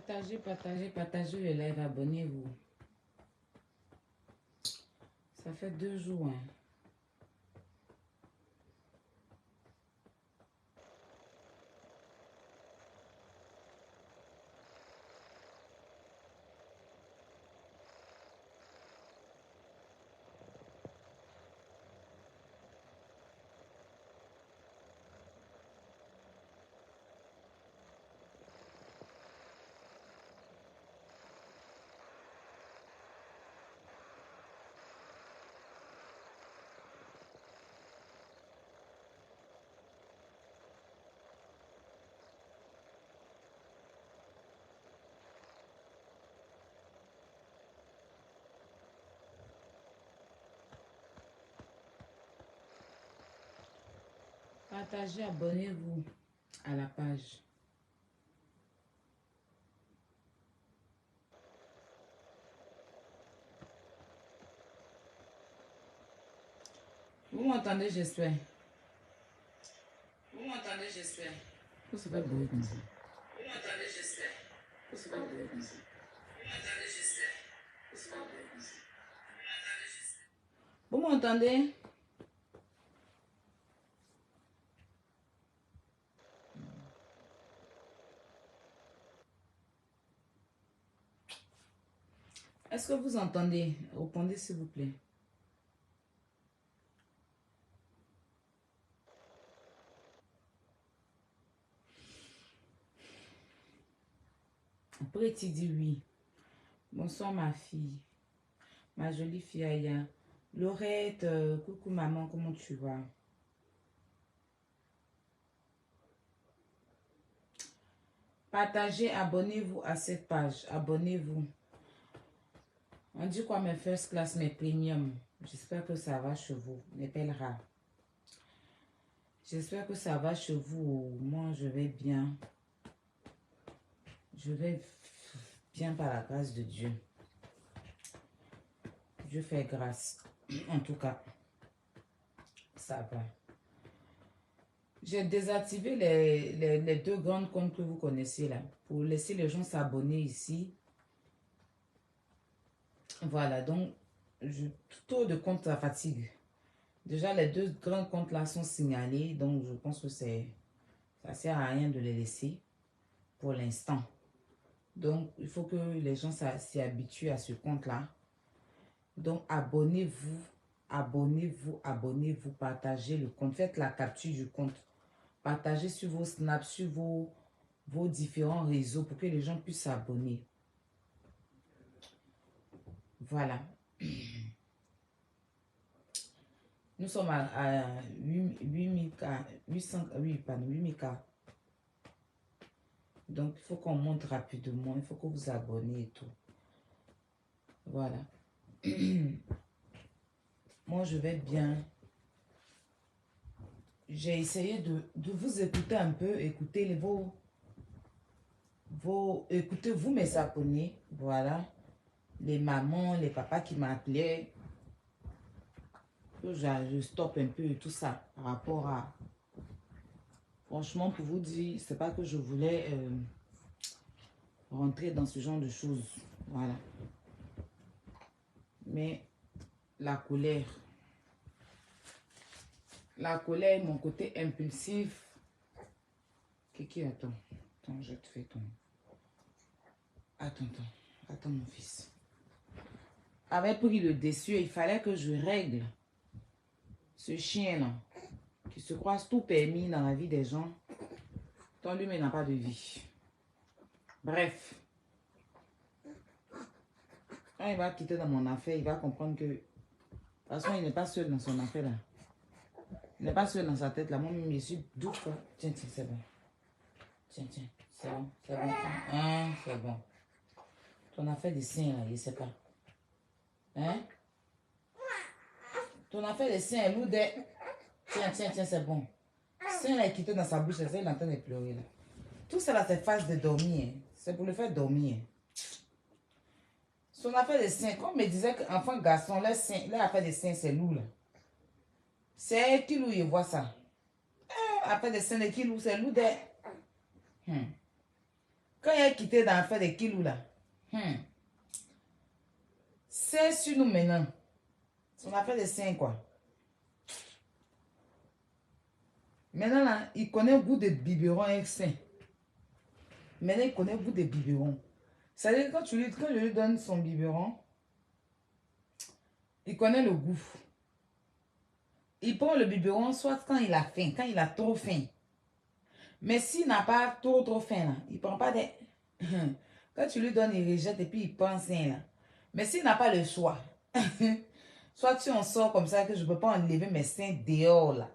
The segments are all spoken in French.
Partagez, partagez, partagez le live, abonnez-vous. Ça fait 2 jours, hein. Partagez, abonnez-vous à la page. Vous m'entendez, j'espère. Vous m'entendez, j'espère. Pourquoi ça fait bruit comme ça? Vous m'entendez, j'espère. Pourquoi ça fait bruit comme ça? Vous m'entendez, j'espère. Pourquoi ça fait bruit comme ça? Vous m'entendez? Est-ce que vous entendez? Répondez s'il vous plaît. Après, tu dis oui. Bonsoir ma fille. Ma jolie fille Aya. Laurette, coucou maman, comment tu vas? Partagez, abonnez-vous à cette page. Abonnez-vous. On dit quoi mes first class, mes premium. J'espère que ça va chez vous, mes pèlerins. J'espère que ça va chez vous. Moi, je vais bien. Je vais bien par la grâce de Dieu. Dieu fait grâce. En tout cas, ça va. J'ai désactivé les 2 grandes comptes que vous connaissez là. Pour laisser les gens s'abonner ici. Voilà, donc, taux de compte, ça fatigue. Déjà, les 2 grands comptes là sont signalés. Donc, je pense que ça ne sert à rien de les laisser pour l'instant. Donc, il faut que les gens s'y habituent à ce compte-là. Donc, abonnez-vous, abonnez-vous, abonnez-vous, partagez le compte. Faites la capture du compte. Partagez sur vos snaps, sur vos différents réseaux pour que les gens puissent s'abonner. Voilà. Nous sommes à 8000 cas. Donc, il faut qu'on monte rapidement. Il faut que vous vous abonnez et tout. Voilà. Moi, je vais bien. J'ai essayé de vous écouter un peu. Écoutez écoutez vous mes abonnés. Voilà. Les mamans, les papas qui m'appelaient. Je stoppe un peu et tout ça par rapport à... Franchement, pour vous dire, c'est pas que je voulais rentrer dans ce genre de choses. Voilà. Mais la colère, mon côté impulsif. Kiki, attends. Attends, je te fais ton... Attends, mon fils. Avait pris le dessus, il fallait que je règle ce chien-là, qui se croit tout permis dans la vie des gens. Ton lui, mais n'a pas de vie. Bref. Quand il va quitter dans mon affaire, il va comprendre que... De toute façon, il n'est pas seul dans son affaire là. Il n'est pas seul dans sa tête là. Moi, je suis doute. Tiens, c'est bon. Tiens, c'est bon. C'est bon. Hein, c'est bon. Ton affaire de sein là, il ne sait pas. Hein? Ton affaire de sein est lourde. Tiens, c'est bon. Sein là, est quitté dans sa bouche, il est en train de pleurer là. Tout ça là, c'est phase de dormir. C'est pour le faire dormir. Son affaire de sein, comme me disait qu'enfant garçon, leur affaire de sein, c'est lourd là. C'est qui lui voit ça? Affaire de sein de qui lourd, c'est lourd. Quand il a quitté dans l'affaire des kilos là, c'est sur nous maintenant. Son affaire de sein quoi. Maintenant là, il connaît le goût de biberon avec sein. Maintenant, il connaît le goût des biberons. C'est-à-dire quand je lui donne son biberon, il connaît le goût. Il prend le biberon soit quand il a faim, quand il a trop faim. Mais s'il n'a pas trop faim, là, il ne prend pas des... Quand tu lui donnes, il rejette et puis il pense là. Mais s'il n'a pas le choix, soit tu en sors comme ça que je ne peux pas enlever mes seins dehors là.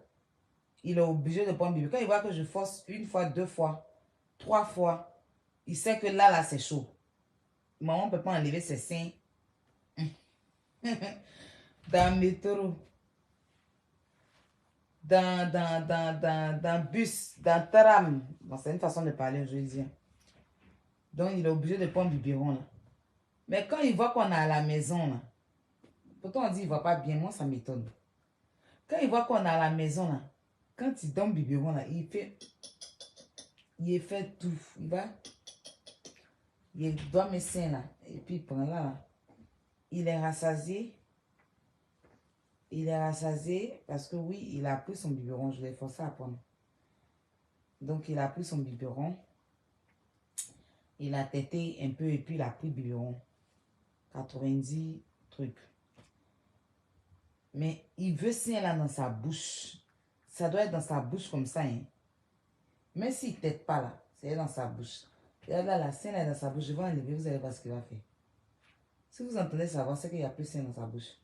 Il est obligé de prendre le biberon. Quand il voit que je force une fois, deux fois, trois fois, il sait que là c'est chaud. Maman ne peut pas enlever ses seins dans le métro, dans bus, dans tram. Bon, c'est une façon de parler, je veux dire. Donc, il est obligé de prendre du biberon là. Mais quand il voit qu'on est à la maison là, pourtant on dit qu'il ne va pas bien, moi ça m'étonne. Quand il voit qu'on est à la maison là, quand il donne le biberon là, il fait tout. Il doit mes seins là, et puis il prend là. Il est rassasié. Il est rassasié parce que oui, il a pris son biberon. Je l'ai forcé à prendre. Donc, il a pris son biberon. Il a tété un peu et puis il a pris le biberon. 90 trucs. Mais il veut sein là dans sa bouche. Ça doit être dans sa bouche comme ça. Hein. Même s'il ne tète pas là, c'est dans sa bouche. Regarde là, la sein est dans sa bouche. Je vais enlever, vous allez voir ce qu'il va faire. Si vous entendez savoir, c'est qu'il n'y a plus sein dans sa bouche.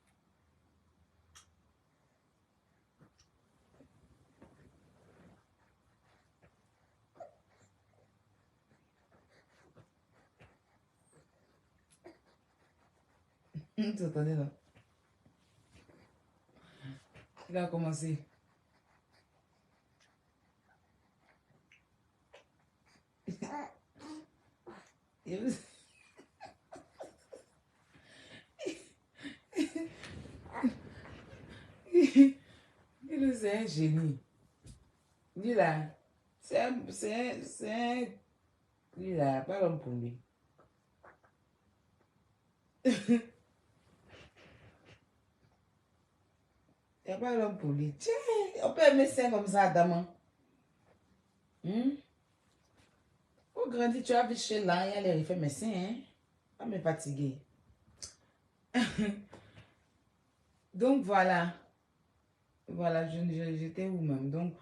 Vous entendez là? Il a commencé. Il c'est un génie. Lui là, lui là, pas l'homme pour lui. Il n'y a pas l'homme pour lui. Tiens, on peut aimer ça comme ça, Adam. Au grandi, tu as vu chez là, il y a les refais, mais c'est, hein? Pas me fatiguer. Donc voilà. Voilà, j'étais où même. Donc,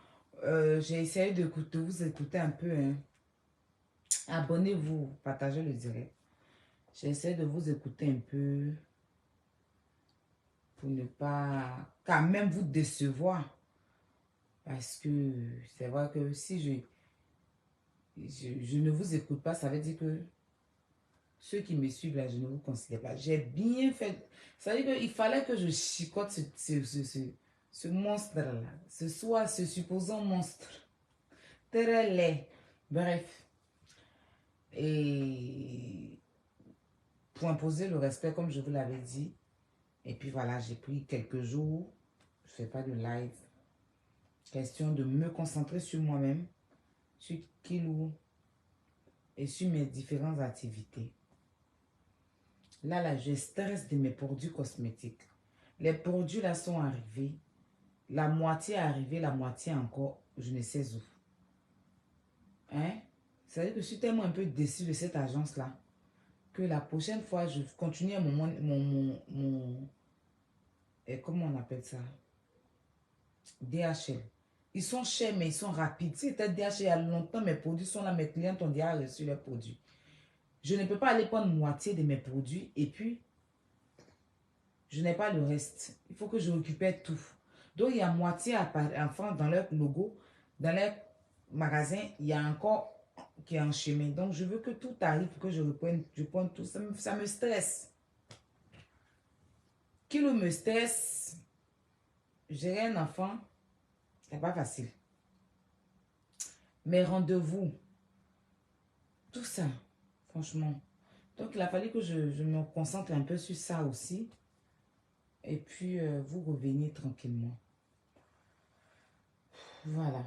j'ai essayé de vous écouter un peu. Hein. Abonnez-vous, partagez le direct. J'essaie de vous écouter un peu pour ne pas quand même vous décevoir. Parce que c'est vrai que si je ne vous écoute pas, ça veut dire que ceux qui me suivent là, je ne vous considère pas. J'ai bien fait. Ça veut dire qu'il fallait que je chicote ce monstre-là. Ce supposant monstre. Très laid. Bref. Et pour imposer le respect, comme je vous l'avais dit. Et puis voilà, j'ai pris quelques jours. Je ne fais pas de live. Question de me concentrer sur moi-même, sur Kilou et sur mes différentes activités. Là, je stresse de mes produits cosmétiques. Les produits là sont arrivés. La moitié est arrivée, la moitié encore, je ne sais où. Hein? C'est-à-dire que je suis tellement un peu déçue de cette agence-là que la prochaine fois, je continue comment on appelle ça? DHL. Ils sont chers, mais ils sont rapides. Si c'était DHL il y a longtemps, mes produits sont là, mes clients ont déjà reçu les produits. Je ne peux pas aller prendre moitié de mes produits et puis je n'ai pas le reste. Il faut que je récupère tout. Donc, il y a moitié enfin dans leur logo. Dans leur magasin, il y a encore qui est en chemin. Donc, je veux que tout arrive pour que je prenne tout. Ça me stresse. Kilo me stresse. Gérer un enfant, c'est pas facile. Mes rendez-vous, tout ça, franchement. Donc, il a fallu que je me concentre un peu sur ça aussi. Et puis, vous revenez tranquillement. Voilà.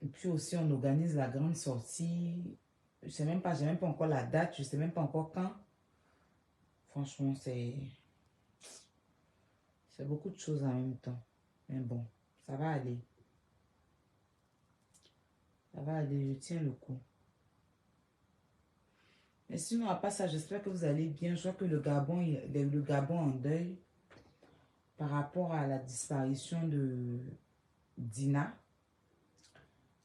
Et puis aussi, on organise la grande sortie Je sais même pas, j'ai même pas encore la date, je sais même pas encore quand. Franchement, c'est beaucoup de choses en même temps. Mais bon, ça va aller. Ça va aller, je tiens le coup. Mais sinon, à part ça, j'espère que vous allez bien. Je vois que le Gabon en deuil par rapport à la disparition de Dina,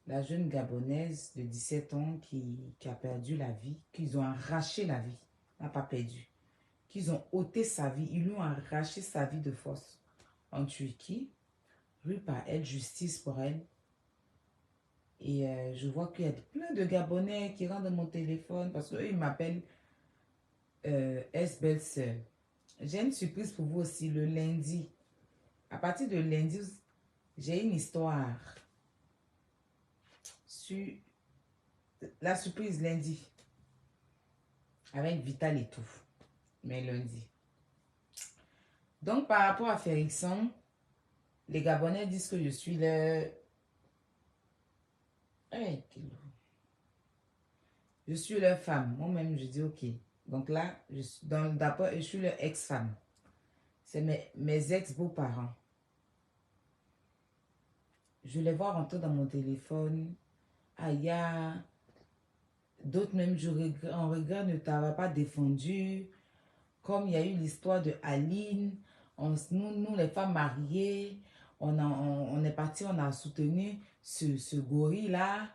la jeune Gabonaise de 17 ans qui a perdu la vie, qu'ils ont arraché la vie, n'a pas perdu, qu'ils ont ôté sa vie, ils lui ont arraché sa vie de force en Turquie, rue par elle, justice pour elle. Et je vois qu'il y a plein de Gabonais qui rentrent dans mon téléphone parce qu'eux, ils m'appellent S-Belle-Sœur. J'ai une surprise pour vous aussi le lundi. À partir de lundi, j'ai une histoire sur la surprise lundi avec Vital et tout. Mais lundi. Donc, par rapport à Férixon, les Gabonais disent que je suis le... Hey, je suis leur femme. Moi-même, je dis OK. Donc là, d'abord, je suis leur ex-femme. C'est mes ex-beaux-parents. Je les vois rentrer dans mon téléphone. Ah, il y a d'autres même, en regret ne t'avait pas défendu. Comme il y a eu l'histoire de Aline, nous, les femmes mariées, on est parti, on a soutenu ce gorille-là.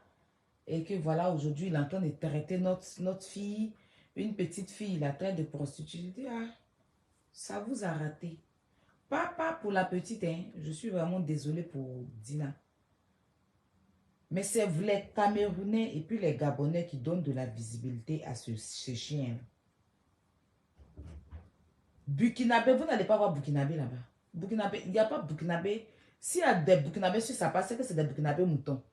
Et que voilà, aujourd'hui, il est en train de traiter notre fille, une petite fille, il la traite de prostituée. Je dis, ah, ça vous a raté. Pas pour la petite, hein. Je suis vraiment désolée pour Dina. Mais c'est les Camerounais et puis les Gabonais qui donnent de la visibilité à ce chien. Burkinabé, vous n'allez pas voir Burkinabé là-bas. Burkinabé, il n'y a pas Burkinabé. S'il y a des Burkinabés sur sa passe, c'est que c'est des Burkinabés moutons.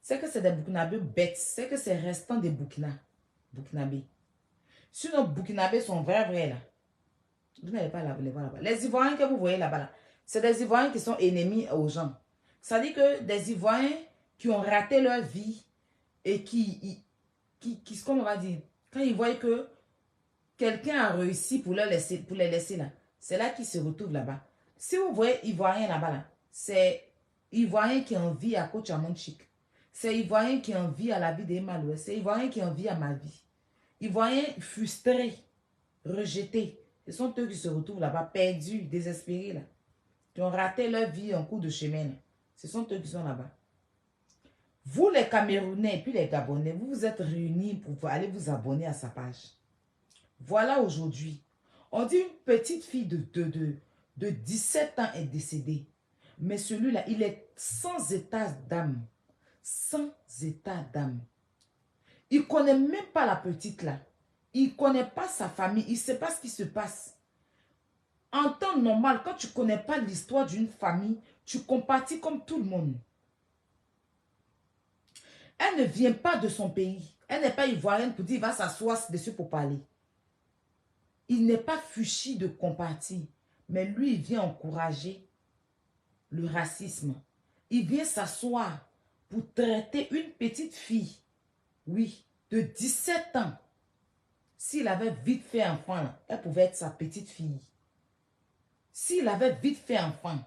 C'est que c'est des Burkinabés bêtes. C'est que c'est restant des Burkinabés. Sinon, Burkinabés sont vrais là. Vous n'allez pas les voir là-bas. Les Ivoiriens que vous voyez là-bas, là, c'est des Ivoiriens qui sont ennemis aux gens. Ça dit que des Ivoiriens qui ont raté leur vie et comme on va dire, quand ils voient que quelqu'un a réussi pour les laisser là, c'est là qu'ils se retrouvent là-bas. Si vous voyez Ivoirien là-bas, là, c'est Ivoirien qui en vit à Cochamonchic. C'est Ivoirien qui en vit à la vie d'Emma Louest. C'est Ivoirien qui en vit à ma vie. Ivoirien frustré, rejeté. Ce sont eux qui se retrouvent là-bas, perdus, désespérés là. Qui ont raté leur vie en cours de chemin. Là. Ce sont eux qui sont là-bas. Vous, les Camerounais et puis les Gabonais, vous vous êtes réunis pour aller vous abonner à sa page. Voilà aujourd'hui. On dit une petite fille de 17 ans est décédée. Mais celui-là, il est sans état d'âme. Sans état d'âme. Il ne connaît même pas la petite là. Il ne connaît pas sa famille. Il ne sait pas ce qui se passe. En temps normal, quand tu ne connais pas l'histoire d'une famille, tu compatis comme tout le monde. Elle ne vient pas de son pays. Elle n'est pas ivoirienne pour dire il va s'asseoir dessus pour parler. Il n'est pas fuchi de compatir. Mais lui, il vient encourager le racisme. Il vient s'asseoir pour traiter une petite fille, oui, de 17 ans. S'il avait vite fait enfant, elle pouvait être sa petite fille. S'il avait vite fait enfant,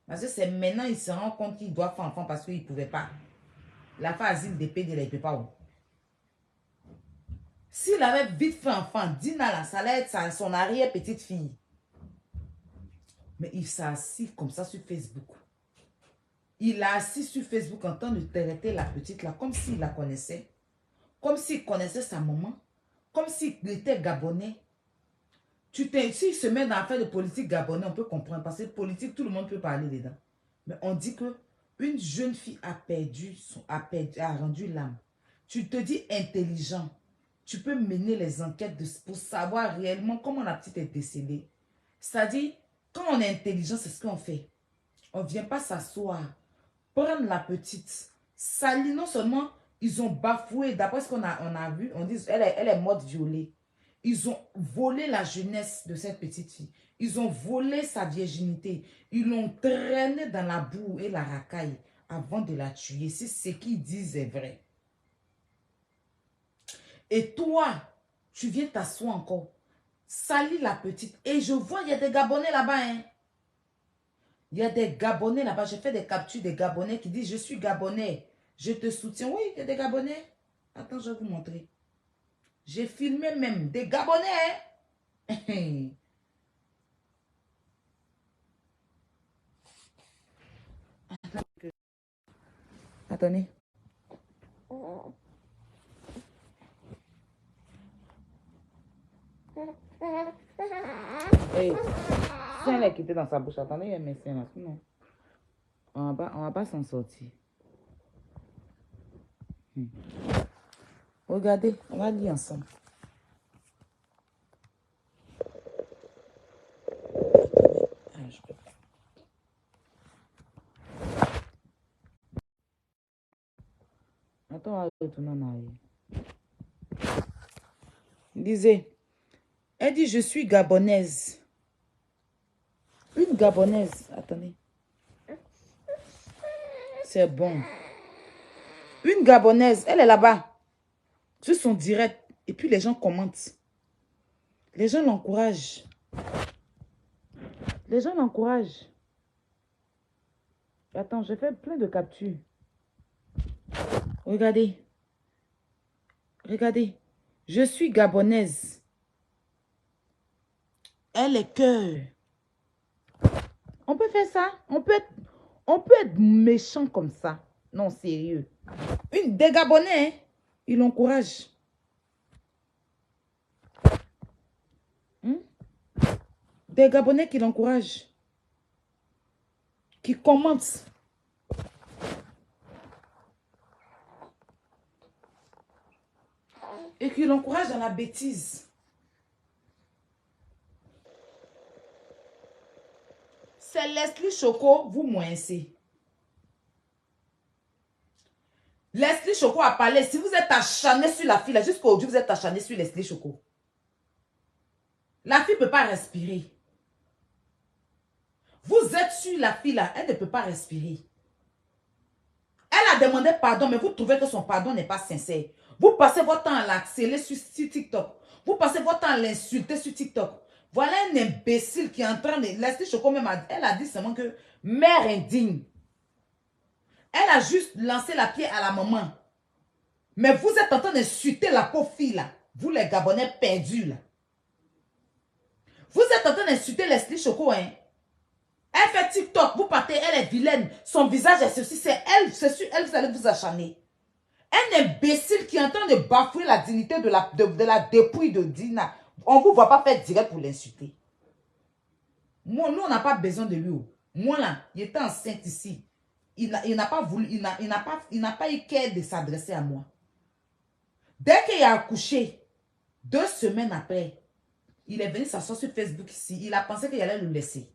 parce que c'est maintenant il se rend compte qu'il doit faire enfant parce qu'il ne pouvait pas. La phase asile d'épée, il ne peut pas. S'il avait vite fait enfant, Dina là, ça allait être son arrière-petite fille. Mais il s'est assis comme ça sur Facebook. Il a assis sur Facebook en train de traiter la petite là, comme s'il la connaissait. Comme s'il connaissait sa maman. Comme s'il était gabonais. S'il se met dans l'affaire de politique gabonais, on peut comprendre. Parce que politique, tout le monde peut parler dedans. Mais on dit que une jeune fille a rendu l'âme. Tu te dis intelligent. Tu peux mener les enquêtes pour savoir réellement comment la petite est décédée. C'est-à-dire, quand on est intelligent, c'est ce qu'on fait. On ne vient pas s'asseoir, prendre la petite, salir. Non seulement, ils ont bafoué, d'après ce qu'on a vu, on dit elle est morte violée. Ils ont volé la jeunesse de cette petite fille. Ils ont volé sa virginité. Ils l'ont traînée dans la boue et la racaille avant de la tuer. Si ce qu'ils disent est vrai. Et toi, tu viens t'asseoir encore. Salis la petite. Et je vois, il y a des Gabonais là-bas. Hein. Il y a des Gabonais là-bas. J'ai fait des captures des Gabonais qui disent, je suis Gabonais. Je te soutiens. Oui, il y a des Gabonais. Attends, je vais vous montrer. J'ai filmé même des Gabonais. Hein. Attendez. Hey, c'est un lait qui était dans sa bouche. Attendez, il y a mes seins là. Non. On va pas s'en sortir. Regardez, on va lire ensemble. Ah, je peux pas. Attends, on va retourner en arrière. Lisez. Elle dit, je suis gabonaise. Une gabonaise. Attendez. C'est bon. Une gabonaise. Elle est là-bas. Sur son direct. Et puis les gens commentent. Les gens l'encouragent. Les gens l'encouragent. Attends, j'ai fait plein de captures. Regardez. Regardez. Je suis gabonaise. Elle est cœur. On peut faire ça. On peut être méchant comme ça. Non, sérieux. Des Gabonais, hein, ils l'encouragent. Des Gabonais qui l'encouragent. Qui commentent. Et qui l'encouragent dans la bêtise. C'est Leslie Choco, vous moincez. Leslie Choco a parlé. Si vous êtes acharné sur la fille, là, jusqu'à aujourd'hui, vous êtes acharné sur Leslie Choco. La fille ne peut pas respirer. Vous êtes sur la fille, là, elle ne peut pas respirer. Elle a demandé pardon, mais vous trouvez que son pardon n'est pas sincère. Vous passez votre temps à l'accélérer sur TikTok. Vous passez votre temps à l'insulter sur TikTok. Voilà un imbécile qui est en train de... Leslie Choco même, elle a dit seulement que mère indigne. Elle a juste lancé la pierre à la maman. Mais vous êtes en train d'insulter la pauvre fille là. Vous les Gabonais perdus là. Vous êtes en train d'insulter Leslie Choco, hein. Elle fait TikTok, vous partez, elle est vilaine. Son visage est ceci, c'est elle, c'est sur elle, vous allez vous acharner. Un imbécile qui est en train de bafouer la dignité de la dépouille de Dina. On ne vous voit pas faire direct pour l'insulter. Moi, nous, on n'a pas besoin de lui. Moi, là, il était enceinte ici. Il n'a pas voulu, il n'a pas eu qu'à de s'adresser à moi. Dès qu'il a accouché, 2 semaines après, il est venu s'asseoir sur Facebook ici. Il a pensé qu'il allait le laisser.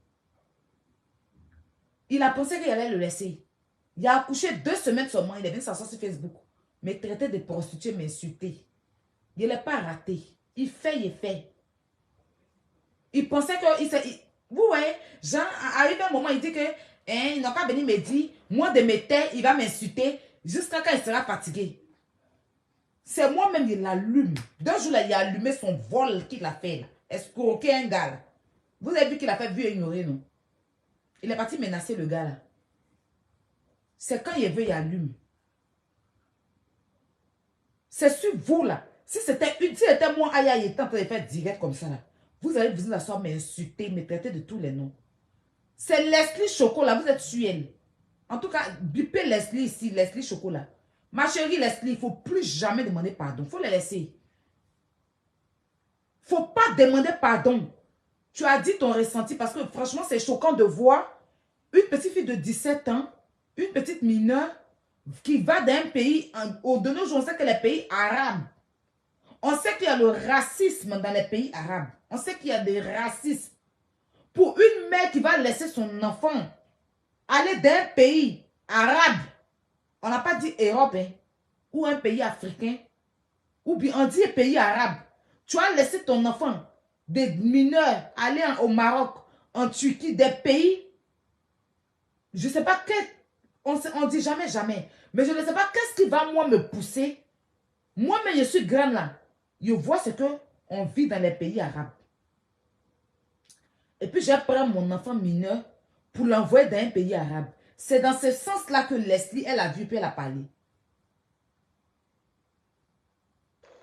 Il a pensé qu'il allait le laisser. Il a accouché 2 semaines seulement. Il est venu s'asseoir sur Facebook. Me traiter de prostituée, m'insulter. Il n'est pas raté. Il fait. Il pensait que... vous voyez, Jean, arrive un moment, il dit que il n'a pas venu me dire, moi de mes terres, il va m'insulter jusqu'à quand il sera fatigué. C'est moi-même, il l'allume. 2 jours, là, il a allumé son vol qu'il a fait. Là. Escroquer un gars. Là. Vous avez vu qu'il a fait vu et ignorer, non? Il est parti menacer le gars, là. C'est quand il veut, il allume. C'est sur vous, là. Si c'était moi, aïe, il était en train de faire direct comme ça, là. Vous allez vous asseoir, m'insulter, me traiter de tous les noms. C'est Leslie Choco, là. Vous êtes sur elle. En tout cas, bipez Leslie ici, Leslie Choco, là. Ma chérie Leslie, il ne faut plus jamais demander pardon. Il faut le laisser. Il ne faut pas demander pardon. Tu as dit ton ressenti parce que franchement, c'est choquant de voir une petite fille de 17 ans, une petite mineure, qui va d'un pays, de nos jours, on sait que les pays arabes, on sait qu'il y a le racisme dans les pays arabes. On sait qu'il y a des racismes. Pour une mère qui va laisser son enfant aller d'un pays arabe, on n'a pas dit Europe, hein, ou un pays africain, ou bien on dit pays arabe. Tu as laissé ton enfant, des mineurs, aller au Maroc, en Turquie, des pays, je ne sais pas quel, on ne dit jamais, jamais. Mais je ne sais pas qu'est-ce qui va, moi, me pousser. Moi-même, je suis grande là. je vois ce que on vit dans les pays arabes. Et puis, je prends mon enfant mineur pour l'envoyer dans un pays arabe. C'est dans ce sens-là que Leslie, elle a vu puis elle a parlé.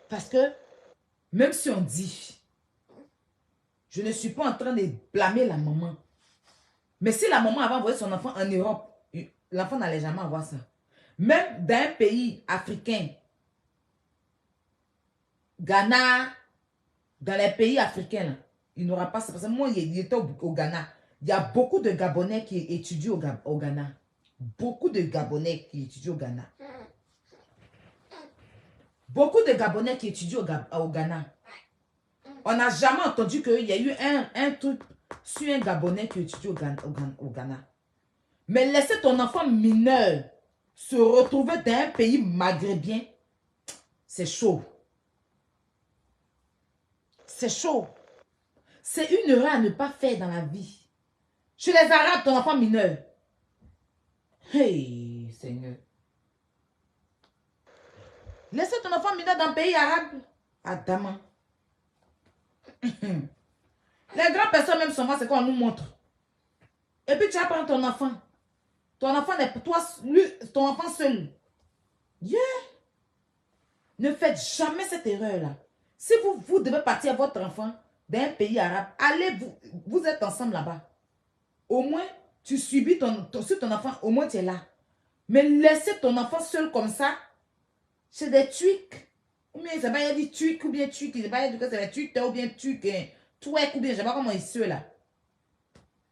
Parce que, même si on dit, je ne suis pas en train de blâmer la maman. Mais si la maman avait envoyé son enfant en Europe, l'enfant n'allait jamais avoir ça. Même dans un pays africain, Ghana, dans les pays africains, là, il n'aura pas ça. Parce que moi, il était au Ghana. Il y a beaucoup de Gabonais qui étudient au Ghana. Beaucoup de Gabonais qui étudient au Ghana. Beaucoup de Gabonais qui étudient au Ghana. On n'a jamais entendu qu'il y a eu un truc sur un Gabonais qui étudie au Ghana. Mais laisser ton enfant mineur se retrouver dans un pays maghrébien, c'est chaud. C'est chaud. C'est une erreur à ne pas faire dans la vie. Chez les Arabes, ton enfant mineur. Hey, Seigneur. Laissez ton enfant mineur dans un pays arabe. Adama. Les grandes personnes, même souvent, c'est qu'on nous montre. Et puis tu apprends ton enfant. Ton enfant n'est pour toi, lui, ton enfant seul. Yeah. Ne faites jamais cette erreur-là. Si vous devez partir à votre enfant dans un pays arabe, allez, vous êtes ensemble là-bas. Au moins, tu subis sur ton enfant, au moins tu es là. Mais laisser ton enfant seul comme ça, c'est des tweaks. Ou bien, ça va dire tweak ou bien tweak. Il va dire que c'est des tweaks ou bien tweak. Twerk ou bien, je ne sais pas comment ils se là.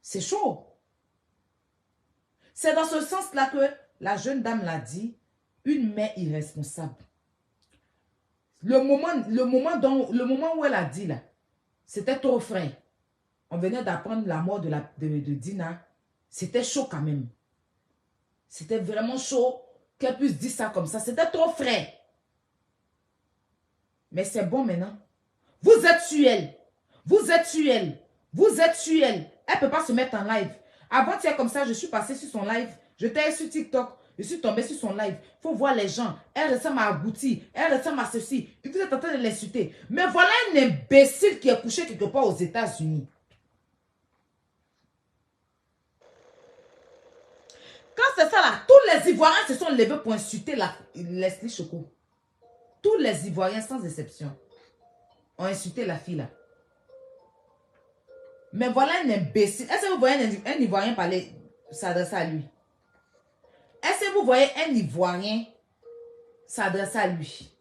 C'est chaud. C'est dans ce sens-là que la jeune dame l'a dit, une mère irresponsable. Le moment où elle a dit là, c'était trop frais. On venait d'apprendre la mort de Dina. C'était chaud quand même. C'était vraiment chaud qu'elle puisse dire ça comme ça. C'était trop frais. Mais c'est bon maintenant. Vous êtes sur elle. Vous êtes sur elle. Vous êtes sur elle. Elle ne peut pas se mettre en live. Avant-hier comme ça, je suis passée sur son live. J'étais sur TikTok. Je suis tombée sur son live. Il faut voir les gens. Elle ressemble à Agouti. Elle ressemble à ceci. Et vous êtes en train de l'insulter. Mais voilà un imbécile qui est couché quelque part aux États-Unis. Quand c'est ça là, tous les Ivoiriens se sont levés pour insulter Leslie Choco. Tous les Ivoiriens, sans exception, ont insulté la fille là. Mais voilà un imbécile. Est-ce que vous voyez un Ivoirien parler, s'adresser à lui? Est-ce que vous voyez un Ivoirien s'adresser à lui?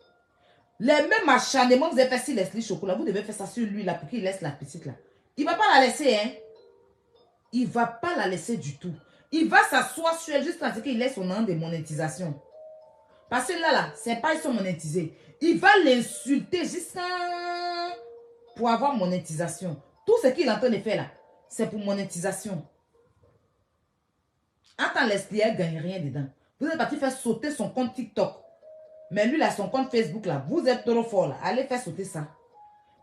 Les mêmes acharnements que vous avez fait sur Leslie Choco là, vous devez faire ça sur lui là pour qu'il laisse la petite là. Il ne va pas la laisser, hein? Il ne va pas la laisser du tout. Il va s'asseoir sur elle jusqu'à ce qu'il laisse son nom de monétisation. Parce que là, c'est pas ils sont monétisés. Il va l'insulter jusqu'à pour avoir monétisation. Tout ce qu'il est en train de faire là, c'est pour monétisation. Attends, Leslie, elle ne gagne rien dedans. Vous êtes parti faire sauter son compte TikTok. Mais lui, là, son compte Facebook, là, vous êtes trop fort, là. Allez faire sauter ça.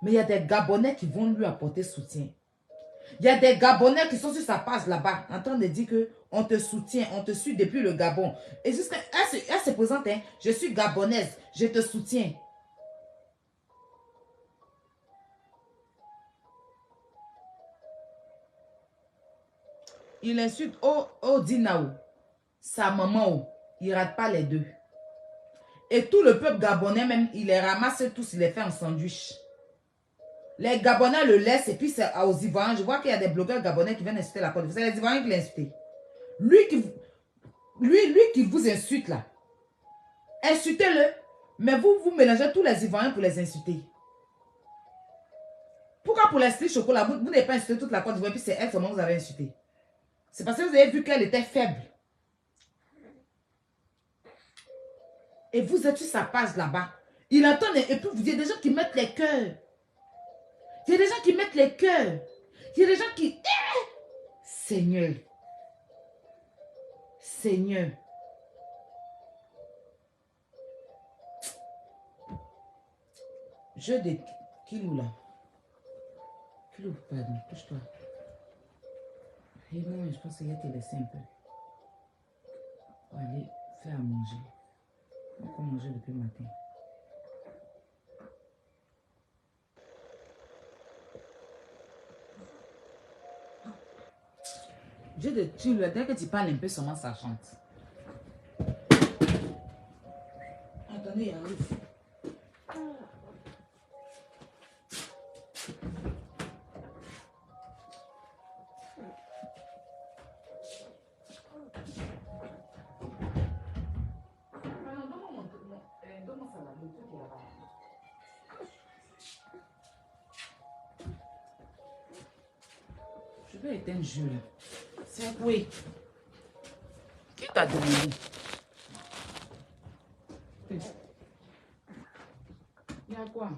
Mais il y a des Gabonais qui vont lui apporter soutien. Il y a des Gabonais qui sont sur sa page là-bas, en train de dire que on te soutient, on te suit depuis le Gabon. Et jusqu'à elle se présente, hein, je suis gabonaise, je te soutiens. Il insulte Dinao, sa maman, il ne rate pas les deux. Et tout le peuple gabonais même, il les ramasse tous, il les fait en sandwich. Les Gabonais le laissent et puis c'est aux Ivoiriens. Je vois qu'il y a des blogueurs gabonais qui viennent insulter la Côte d'Ivoire. C'est les Ivoiriens qui l'ont insulté. Lui qui vous insulte là, insultez-le. Mais vous mélangez tous les Ivoiriens pour les insulter. Pourquoi pour Leslie Choco là, vous n'avez pas insulté toute la Côte d'Ivoire et puis c'est elle seulement que vous avez insulté? C'est parce que vous avez vu qu'elle était faible. Et vous êtes sur sa page là-bas. Il entend et puis il y a des gens qui mettent les cœurs. Il y a des gens qui mettent les cœurs. Il y a des gens qui... Seigneur. Seigneur. Jeu de Kilou là. Kilou, pardon, touche-toi. Et non, je pense qu'il a te laissé un peu. On va aller faire à manger. On va manger depuis le matin. dès que tu parles un peu seulement, ça chante. Attendez, il arrive. Je vais éteindre Jules. C'est oui. Qui t'a demandé? Il y a quoi?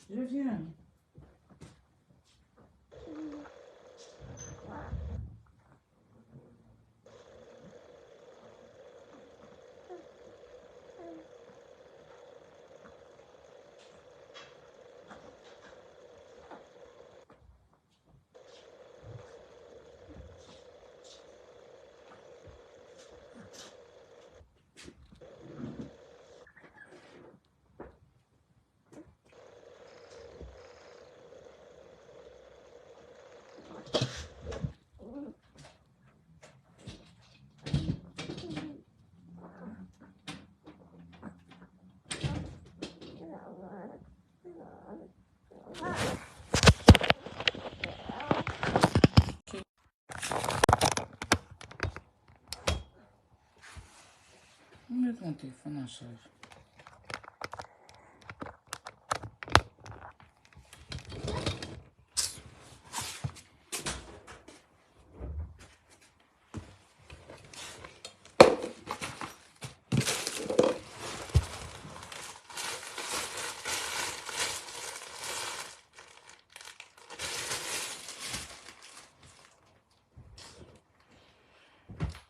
Je viens. Mets ton téléphone en charge.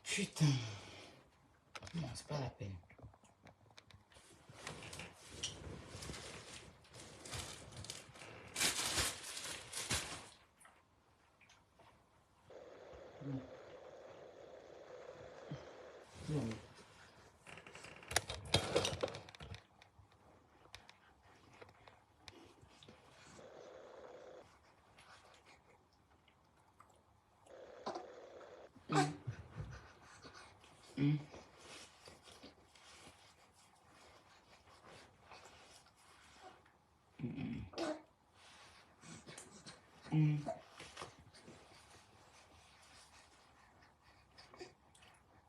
Putain. Non, c'est pas la peine. Non. Non.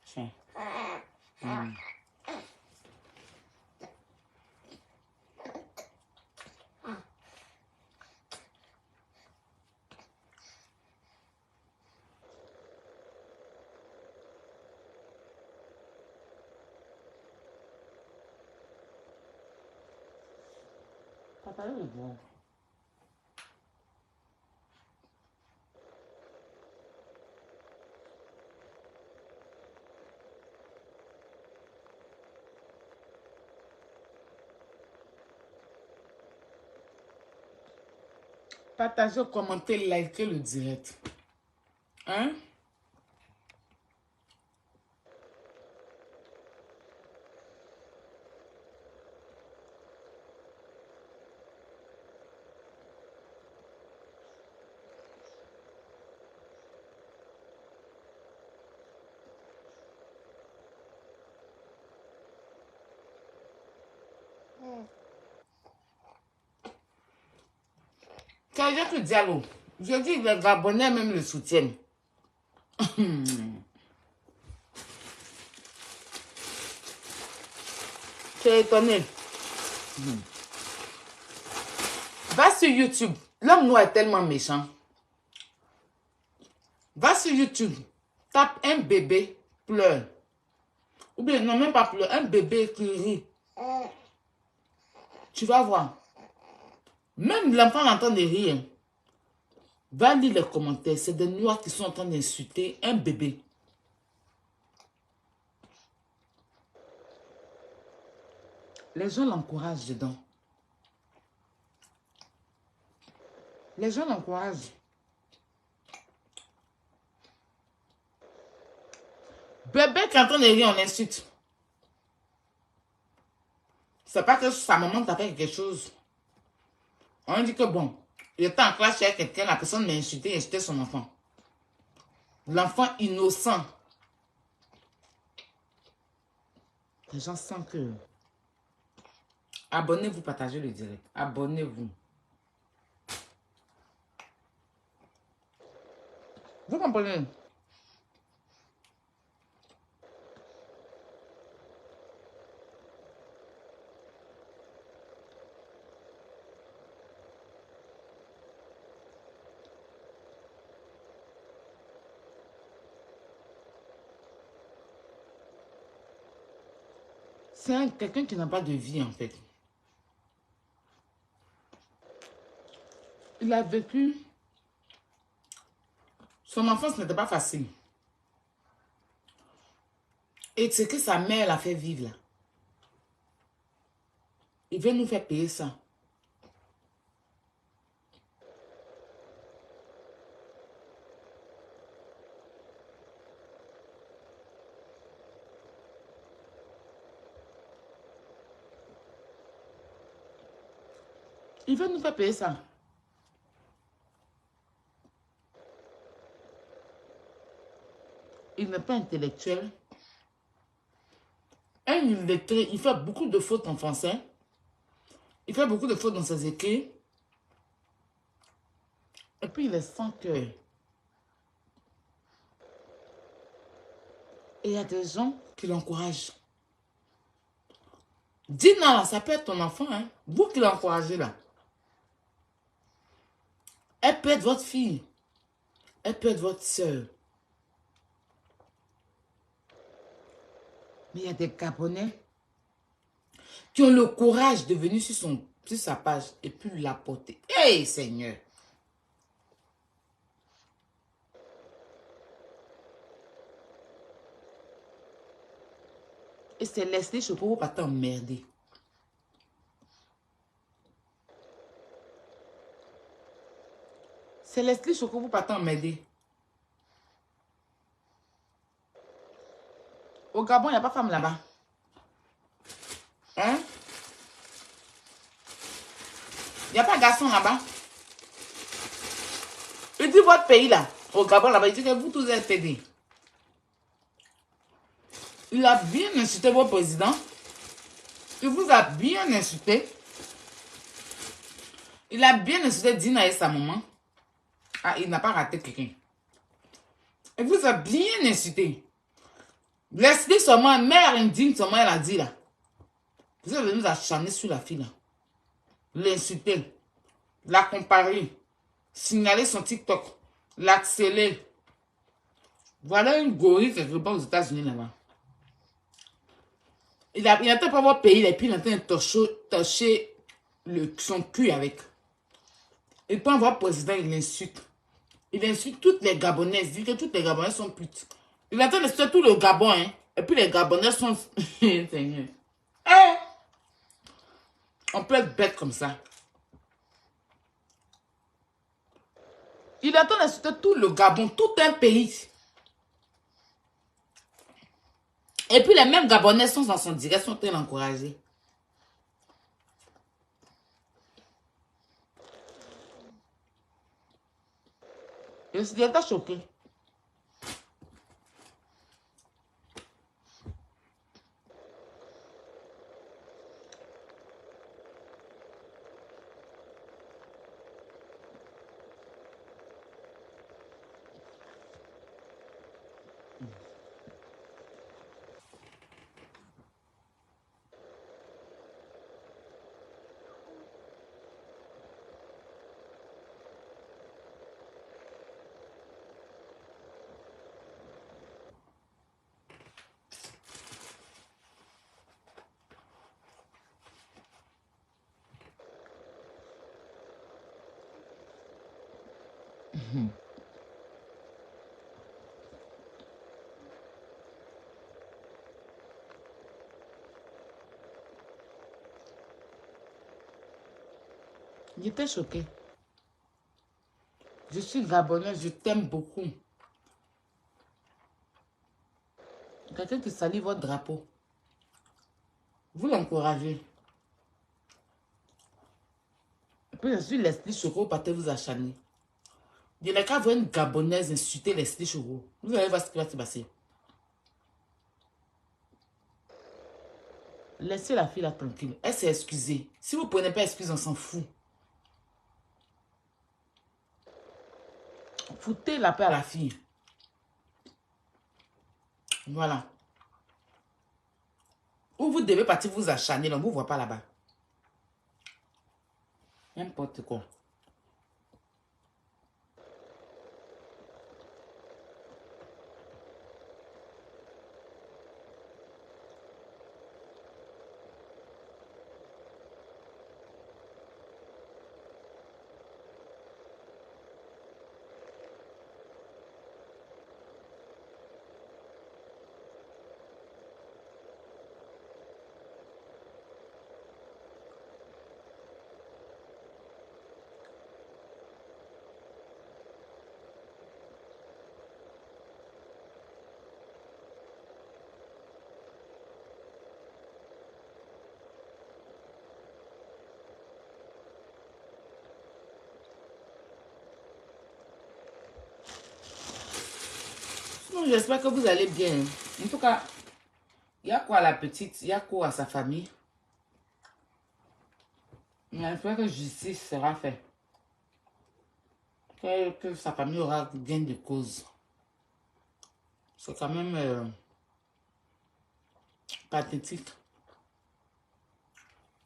Tiens. Papa, il est bon. Partagez, commentez, likez le direct. Hein? Quand je te dialogue, je dis les Gabonais même le soutiennent. J'étais étonnée. Va sur YouTube. L'homme noir est tellement méchant. Va sur YouTube. Tape un bébé pleure. Ou bien, non, même pas pleure. Un bébé qui rit. Tu vas voir. Même l'enfant entend de rire. Va lire les commentaires. C'est des noirs qui sont en train d'insulter un bébé. Les gens l'encouragent dedans. Les gens l'encouragent. Bébé qui est en train de rire, on l'insulte. C'est pas que sa maman t'a fait quelque chose. On dit que bon, il était en classe chez quelqu'un, la personne m'a insulté et insulté son enfant. L'enfant innocent. Les gens sentent que... Abonnez-vous, partagez le direct. Abonnez-vous. Vous comprenez? C'est quelqu'un qui n'a pas de vie, en fait. Il a vécu... Son enfance n'était pas facile. Et ce que sa mère l'a fait vivre, là. Il veut nous faire payer ça. Il veut nous faire payer ça. Il n'est pas intellectuel. Un illettré, il fait beaucoup de fautes en français. Il fait beaucoup de fautes dans ses écrits. Et puis il est sans cœur. Et il y a des gens qui l'encouragent. Dina, là, ça peut être ton enfant, hein. Vous qui l'encouragez, là. Elle peut être votre fille. Elle peut être votre soeur. Mais il y a des Gabonais qui ont le courage de venir sur sa page et puis l'apporter. Hey, Seigneur! Et c'est Leslie Choco pour pas t'emmerder. C'est Leslie Choco pour pas t'emmerder. Au Gabon, il n'y a pas de femme là-bas. Hein? Il n'y a pas de garçon là-bas. Il dit votre pays là. Au Gabon là-bas, il dit que vous tous êtes pédés. Il a bien insulté votre président. Il vous a bien insulté. Il a bien insulté Dina et sa maman. Ah, il n'a pas raté quelqu'un. Il vous a bien insulté. Laissez seulement, mère indigne, seulement elle a dit là. Vous êtes venu acharner sur la fille là. L'insulter. La comparer. Signaler son TikTok. L'accélérer. Voilà une gorille quelque part aux États-Unis là-bas. Il n'atteint pas votre pays et puis il a de torcher son cul avec. Et quand votre président, il insulte. Il insulte toutes les Gabonaises. Il dit que toutes les Gabonaises sont putes. Il attend d'insulter tout le Gabon, hein. Et puis les Gabonais sont... Seigneur. Eh! On peut être bête comme ça. Il attend d'insulter tout le Gabon, tout un pays. Et puis les mêmes Gabonais sont dans son direct, sont en train d'encourager. Je suis déjà choqué. J'étais choquée. Je suis gabonaise, je t'aime beaucoup. Quelqu'un qui salit votre drapeau. Vous l'encouragez. Et puis je suis Leslie Choco, partez vous acharner. Il y a qu'à voir une gabonaise insulter Leslie Choco. Vous allez voir ce qui va se passer. Laissez la fille là tranquille. Elle s'est excusée. Si vous ne prenez pas excuse, on s'en fout. Foutez la paix à la fille. Voilà. Ou vous devez partir vous acharner, on ne vous voit pas là-bas. N'importe quoi. J'espère que vous allez bien. En tout cas, il y a quoi à la petite, il y a quoi à sa famille. Mais j'espère que justice sera faite. Que sa famille aura gain de cause. C'est quand même pathétique.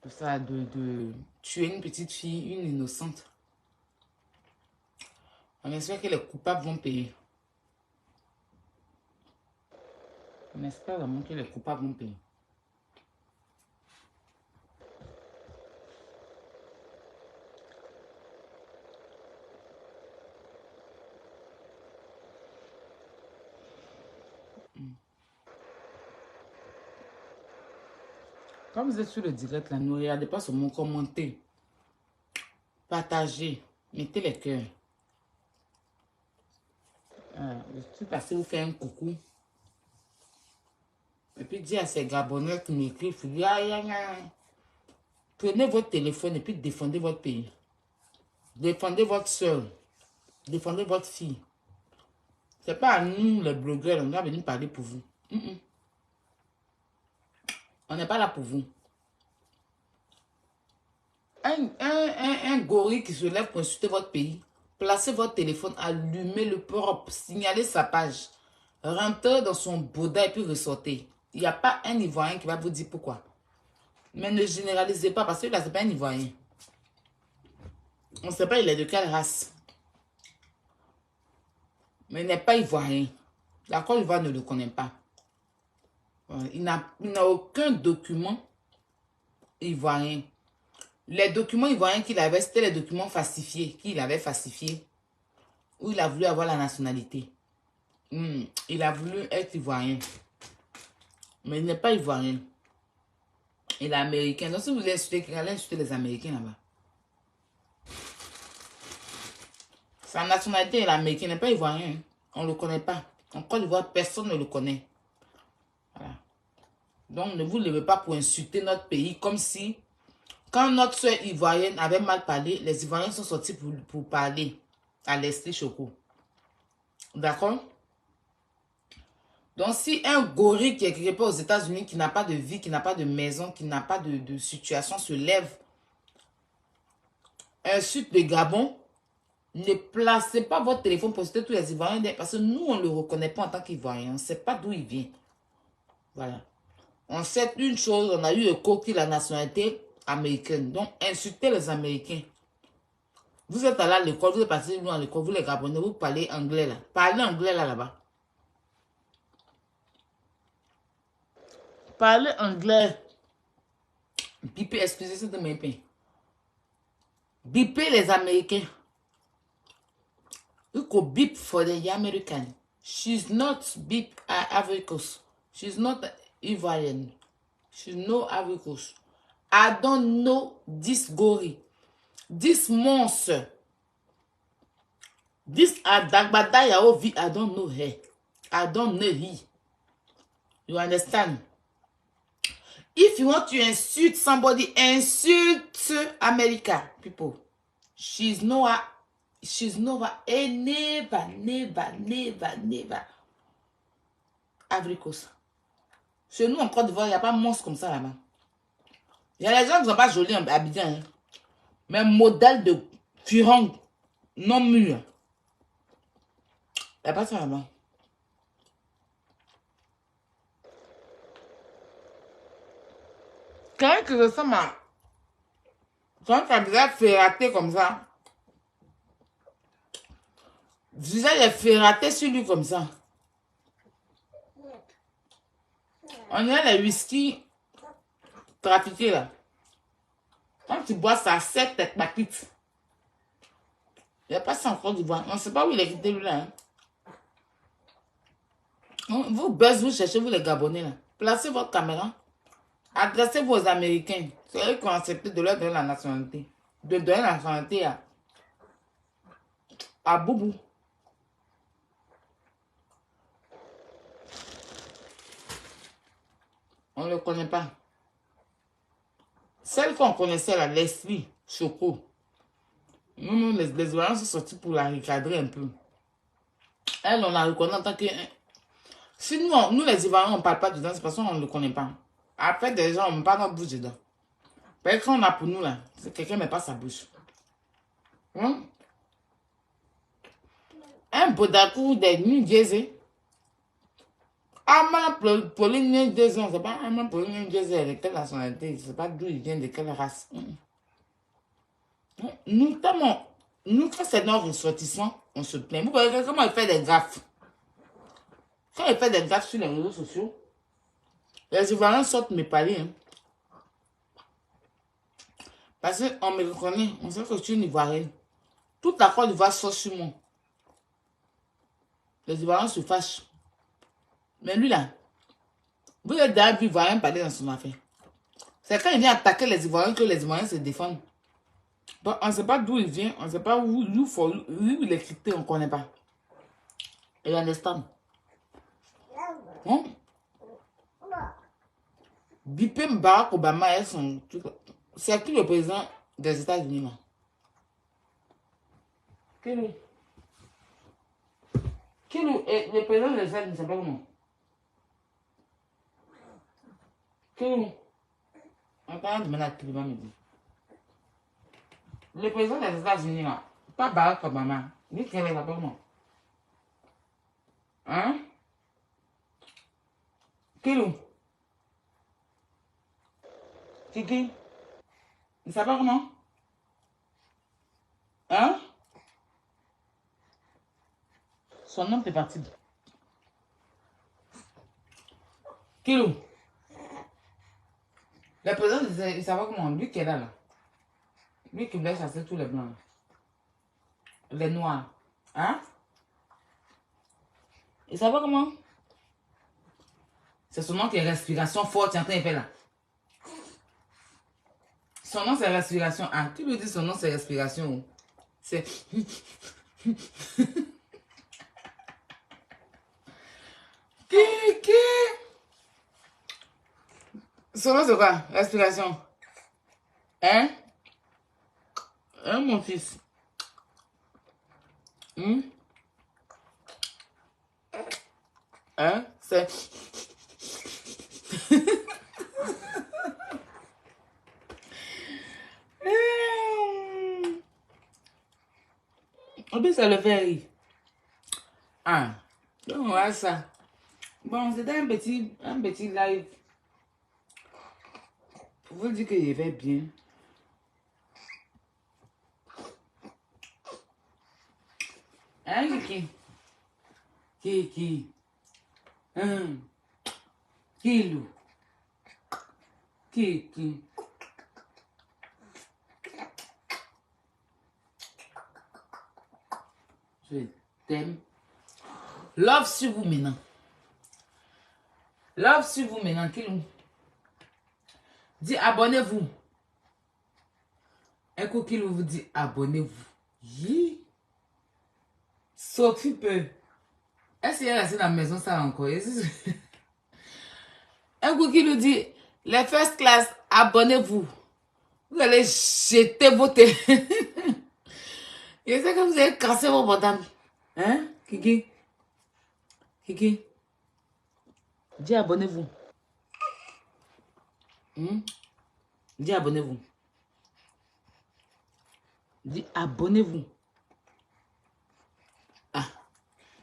Ça, de tuer une petite fille, une innocente. On espère que les coupables vont payer. On espère vraiment que les coupables vont payer. Quand vous êtes sur le direct, là, ne regardez pas sur mon commentaire. Partagez. Mettez les cœurs. Je suis passé vous faire un coucou. Et puis dire à ces Gabonais qui m'écrivent, prenez votre téléphone et puis défendez votre pays. Défendez votre soeur. Défendez votre fille. C'est pas à nous, les blogueurs, on va venir parler pour vous. On n'est pas là pour vous. Un gorille qui se lève pour insulter votre pays, placez votre téléphone, allumez-le propre, signalez sa page, rentrez dans son boda et puis ressortez. Il n'y a pas un Ivoirien qui va vous dire pourquoi. Mais ne généralisez pas parce que là, ce n'est pas un Ivoirien. On ne sait pas il est de quelle race. Mais il n'est pas Ivoirien. La Côte d'Ivoire ne le connaît pas. Il n'a aucun document ivoirien. Les documents ivoiriens qu'il avait, c'était les documents falsifiés, qu'il avait falsifiés, où il a voulu avoir la nationalité. Il a voulu être ivoirien. Mais il n'est pas ivoirien. Il est américain. Donc si vous voulez insulter, allez insulter les Américains là-bas. Sa nationalité est américaine, il n'est pas ivoirien. On ne le connaît pas. En Côte d'Ivoire, personne ne le connaît. Voilà. Donc ne vous levez pas pour insulter notre pays comme si... Quand notre soeur ivoirienne avait mal parlé, les Ivoiriens sont sortis pour parler à Leslie Choco. D'accord? Donc, si un gorille qui est quelque part aux États-Unis, qui n'a pas de vie, qui n'a pas de maison, qui n'a pas de situation, se lève, insulte le Gabon, ne placez pas votre téléphone pour citer tous les Ivoiriens, parce que nous, on ne le reconnaît pas en tant qu'Ivoirien. On ne sait pas d'où il vient. Voilà. On sait une chose, on a eu le coquille la nationalité américaine. Donc, insultez les Américains. Vous êtes allé à l'école, vous êtes passé à l'école, vous les Gabonais, vous parlez anglais là. Parlez anglais là-bas. Parlez anglais. Bipez, excusez, c'est de mes pains. Bipez les Américains. You could beep for the American. She's not beep Ivory Coast. She's not Ivorian. She's no Ivory Coast. I don't know this gory. This monster. This Adagbadaya Ovi, I don't know her. I don't know he. You understand? If you want to insult somebody, insult America, people. She's never, never. Ivory Coast. Chez nous, en Côte d'Ivoire, il n'y a pas de monstre comme ça là-bas. Il y a les gens qui ne sont pas jolis en Abidjan. Hein. Mais modèle de furong non mûr. Il n'y a pas ça là-bas. Quand que je sens ma... Quand tu as déjà ferraté comme ça, déjà il est ferraté sur lui comme ça. On dirait les whisky trafiqués là. Quand tu bois ça, c'est tête ma petite. Il n'y a pas ça en Côte d'Ivoire. On ne sait pas où il est quitté lui là. Hein. Vous buzz, vous cherchez vous les Gabonais là. Placez votre caméra. Adressez-vous aux Américains. C'est eux qui ont accepté de leur donner la nationalité. De donner la nationalité à Boubou. On ne le connaît pas. Celle qu'on connaissait là, Leslie Choco. Nous, les Ivoiriens sont sortis pour la recadrer un peu. Elle, on la reconnaît en tant que... Si nous les Ivoiriens, on ne parle pas dedans, c'est parce qu'on ne le connaît pas. Après, des gens, on ne parle pas bouche dedans. Mais quand on a pour nous, là, c'est quelqu'un ne met pas sa bouche. Hein? Un Bodakou des New Jersey. Amman Pauline New Jersey, c'est pas Amman Pauline New Jersey, de quelle nationalité, c'est pas d'où il vient, de quelle race. Nous, quand c'est nos ressortissants, on se plaint. Vous voyez comment il fait des gaffes. Quand il fait des gaffes sur les réseaux sociaux, les Ivoiriens sortent me parler. Hein. Parce qu'on me reconnaît, on sait que je suis une Ivoirienne. Toute la Côte d'Ivoire sort sur moi. Les Ivoiriens se fâchent. Mais lui là, vous êtes déjà vu Ivoirien parler dans son affaire. C'est quand il vient attaquer les Ivoiriens que les Ivoiriens se défendent. Bon, on ne sait pas d'où il vient, on ne sait pas où il est quitté, on ne connaît pas. You understand? Hein? Bipem Barack Obama est son... C'est qui le président des États-Unis là? Qui le président des États-Unis, c'est pas comment? Attends, je me la clé, va me dire. Le président des États-Unis là, pas Barack Obama. Lui, quel est pas comment? Hein? Kiki? Il s'appelle comment? Hein? Son nom est parti. Kilo? Le président, il s'appelle comment? Lui qui est là. Lui qui voulait chasser tous les blancs. Les noirs. Hein? Il s'appelle comment? C'est son nom qui est respiration forte, tu es en train de faire là. Son nom c'est respiration. Ah, qui lui dit son nom c'est respiration? C'est... Qui? Son nom c'est quoi? Respiration. Hein? Hein, mon fils? Hein? C'est... En plus, ça le fait rire. Ah, donc voilà ça. Bon, c'était un petit live pour vous dire qu'il va bien. Hein, Kiki? Kiki? Kilo? Kiki? Sweet. t'aime. Love sur vous maintenant. Love sur vous maintenant. Kilou. Dis abonnez-vous. Un coup Kilou vous dit abonnez-vous. Yi. Sophie peut. Est-ce qu'il y a dans la maison ça encore? Un coup Kilou dit les first class, abonnez-vous. Vous allez jeter vos téléphones. Je sais que vous allez casser vos portables. Hein, Kiki? Kiki? Dis abonnez-vous. Dis abonnez-vous. Dis abonnez-vous. Ah,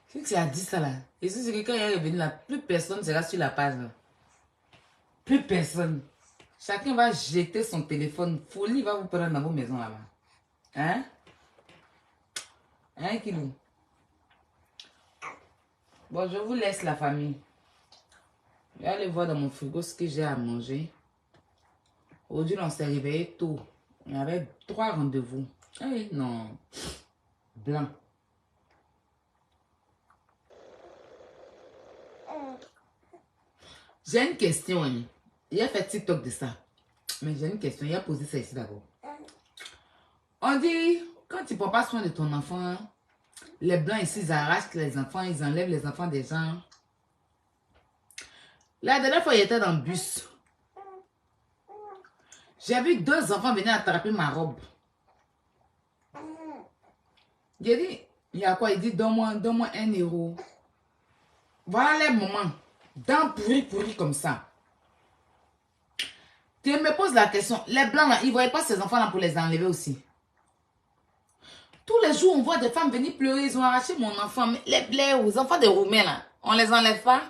si tu as dit ça là, et si c'est quelqu'un qui est revenu là, plus personne sera sur la page là. Plus personne. Chacun va jeter son téléphone. Folie va vous prendre dans vos maisons là-bas. Hein? Hein, Kilou? Bon, je vous laisse la famille. Je vais aller voir dans mon frigo ce que j'ai à manger. Aujourd'hui, on s'est réveillé tôt. Il y avait 3 rendez-vous. Eh non. Blanc. J'ai une question. Hein. Il a fait TikTok de ça. Mais j'ai une question. Il a posé ça ici d'abord. On dit, quand tu ne prends pas soin de ton enfant, les blancs ici, ils arrachent les enfants, ils enlèvent les enfants des gens. La dernière fois, il était dans le bus. J'ai vu 2 enfants venir attraper ma robe. J'ai dit, il y a quoi? Il dit, donne-moi 1 euro. Voilà les moments. Dents pourries comme ça. Tu me poses la question. Les blancs, là, ils ne voyaient pas ces enfants-là pour les enlever aussi. Tous les jours, on voit des femmes venir pleurer. Ils ont arraché mon enfant. Mais les enfants des Roumains, là, on les enlève pas.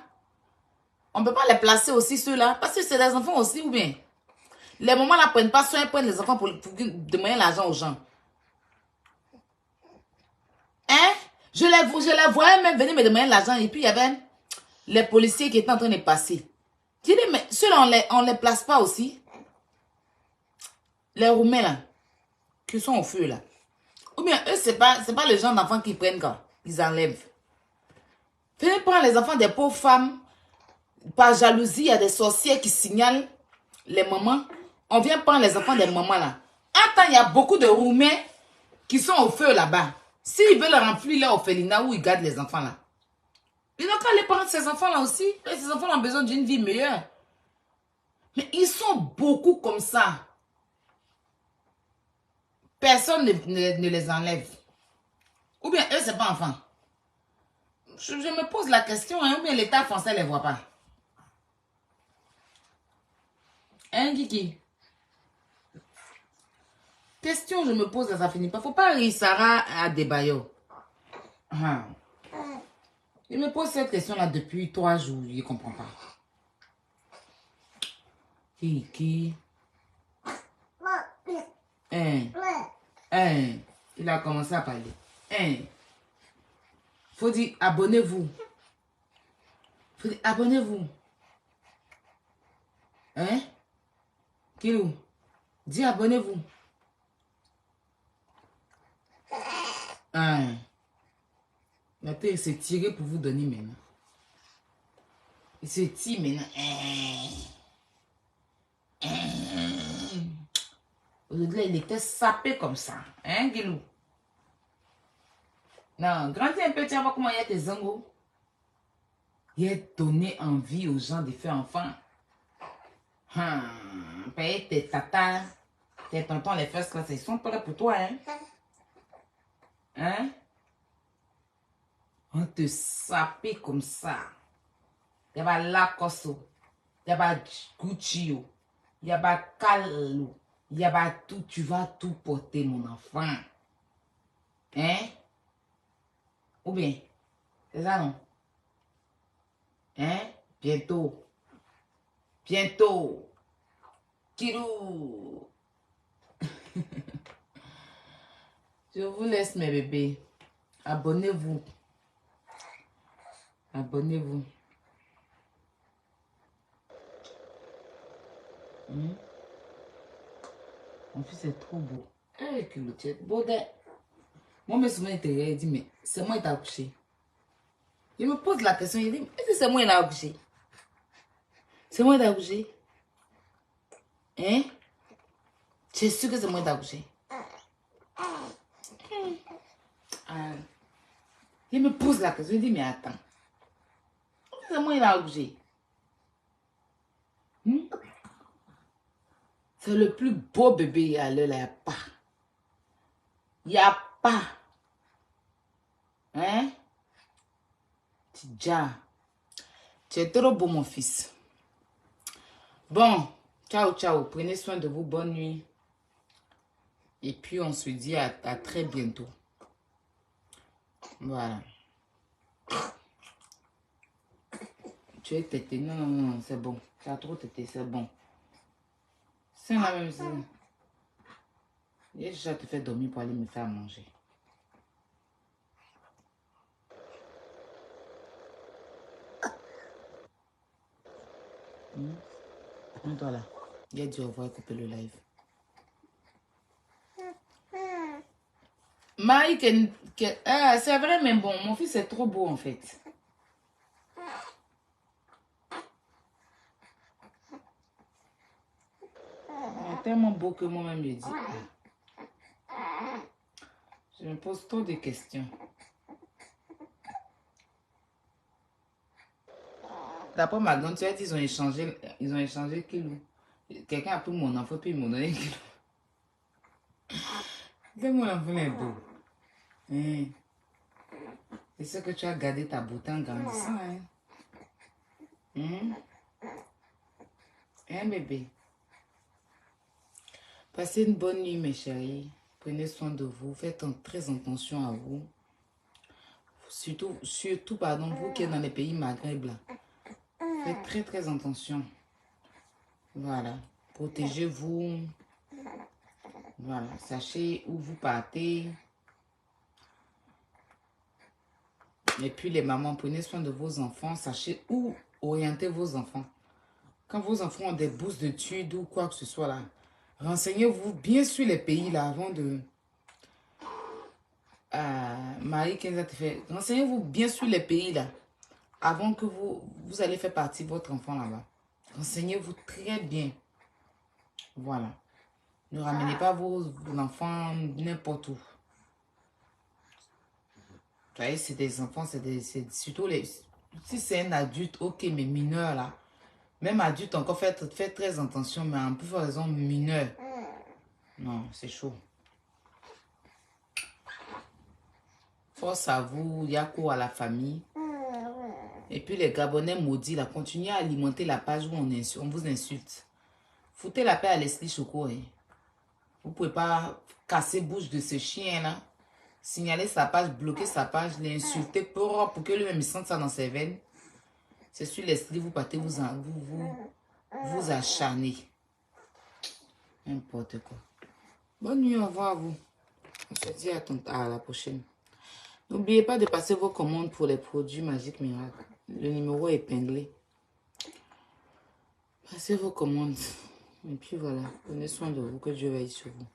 On ne peut pas les placer aussi, ceux-là. Parce que c'est des enfants aussi, ou bien. Les mamans ne prennent pas soin, ils prennent les enfants pour demander l'argent aux gens. Hein? Je les voyais même venir me demander l'argent. Et puis, il y avait les policiers qui étaient en train de passer. Je dis, mais ceux-là, on les place pas aussi. Les Roumains, là, qui sont au feu, là. Ou bien, eux, c'est pas le genre d'enfants qu'ils prennent quand ils enlèvent. Venez prendre les enfants des pauvres femmes. Par jalousie, il y a des sorcières qui signalent les mamans. On vient prendre les enfants des mamans, là. Attends, il y a beaucoup de Roumains qui sont au feu là-bas. S'ils veulent remplir leur orphelinat où ils gardent les enfants, là. Ils n'ont qu'à aller prendre ces enfants-là aussi. Et ces enfants ont besoin d'une vie meilleure. Mais ils sont beaucoup comme ça. Personne ne les enlève. Ou bien eux, c'est pas enfants. Je me pose la question, hein, ou bien l'État français ne les voit pas. Hein, Kiki? Question, je me pose, ça finit pas. Faut pas rire Sarah à Debayo. Je me pose cette question-là depuis 3 jours. Je ne comprends pas. Kiki. Il a commencé à parler. Faut dire abonnez-vous. Faut dire abonnez-vous. Hein? Kilou. Dis abonnez-vous. Maintenant, il s'est tiré pour vous donner maintenant. Il se tire maintenant. Aujourd'hui, il était sapé comme ça. Hein, Guilou? Non, grandis un peu, tiens, voir comment il y a tes zangos. Il a donné envie aux gens de faire enfant. Payer tes tatas, tes tontons, les first class, ils sont prêts pour toi, hein? Hein? On te sapé comme ça. Il y a Lacoste, il y a Gucci, il y a Callo, il y a tout. Tu vas tout porter, mon enfant. Hein? Ou bien, c'est ça, non? Hein? Bientôt. Bientôt. Kirou. Je vous laisse, mes bébés. Abonnez-vous. Abonnez-vous. Mon fils est trop beau. Que le tien beau. Moi, mes souvenirs intérieurs, il dit, mais c'est moi qui t'ai accouché. Il me pose la question, il dit, est-ce que c'est moi qui t'ai accouché? C'est moi qui t'ai accouché? Hein? Tu es sûr que c'est moi qui t'ai accouché? Ah. Il me pose la question, il dit, mais attends. C'est moi qui t'ai accouché? C'est le plus beau bébé à l'heure, il n'y a pas. Il n'y a pas. Hein? Tidja. Tu es trop beau, mon fils. Bon, ciao, ciao. Prenez soin de vous. Bonne nuit. Et puis, on se dit à très bientôt. Voilà. Tu es tété. Non, non, non, c'est bon. Tu as trop tété, c'est bon. C'est la même chose. J'ai déjà te fait dormir pour aller me faire manger. Toi là. Il a dit au revoir et couper le live. Mike, c'est vrai, mais bon, mon fils est trop beau en fait. Il est tellement beau que moi-même je dis. Je me pose trop de questions. D'après ma grande, tu as dit ils ont échangé kilo. Quelqu'un a pris mon enfant puis ils m'ont donné kilo. Mon enfant est beau. Hein? C'est ce que tu as gardé ta beauté en grandissant. Hein? Hein, bébé? Passez une bonne nuit, mes chéris. Prenez soin de vous. Faites très attention à vous. Surtout, pardon, vous qui êtes dans les pays Maghreb, là. Faites très, très attention. Voilà. Protégez-vous. Voilà. Sachez où vous partez. Et puis, les mamans, prenez soin de vos enfants. Sachez où orienter vos enfants. Quand vos enfants ont des bourses d'études ou quoi que ce soit, là, renseignez-vous bien sur les pays, là, avant de... Marie Kenza te fait... Renseignez-vous bien sur les pays, là, avant que vous allez faire partie de votre enfant là-bas. Renseignez-vous très bien. Voilà. Ne ramenez pas vos enfants n'importe où. Vous voyez, c'est des enfants, c'est surtout les... Si c'est un adulte, ok, mais mineur là. Même adulte, encore faites très attention, mais en plus raison mineur. Non, c'est chaud. Force à vous, Yako à la famille. Et puis les Gabonais maudits, là, continuez à alimenter la page où on vous insulte. Foutez la paix à Leslie Choco. Hein. Vous ne pouvez pas casser bouche de ce chien-là. Signaler sa page, bloquer sa page, l'insulter pour que lui-même sente ça dans ses veines. C'est sur Leslie, vous partez vous acharner. N'importe quoi. Bonne nuit, au revoir à vous. On se dit à la prochaine. N'oubliez pas de passer vos commandes pour les produits Magique Miracle. Le numéro est épinglé. Passez vos commandes. Et puis voilà, prenez soin de vous, que Dieu veille sur vous.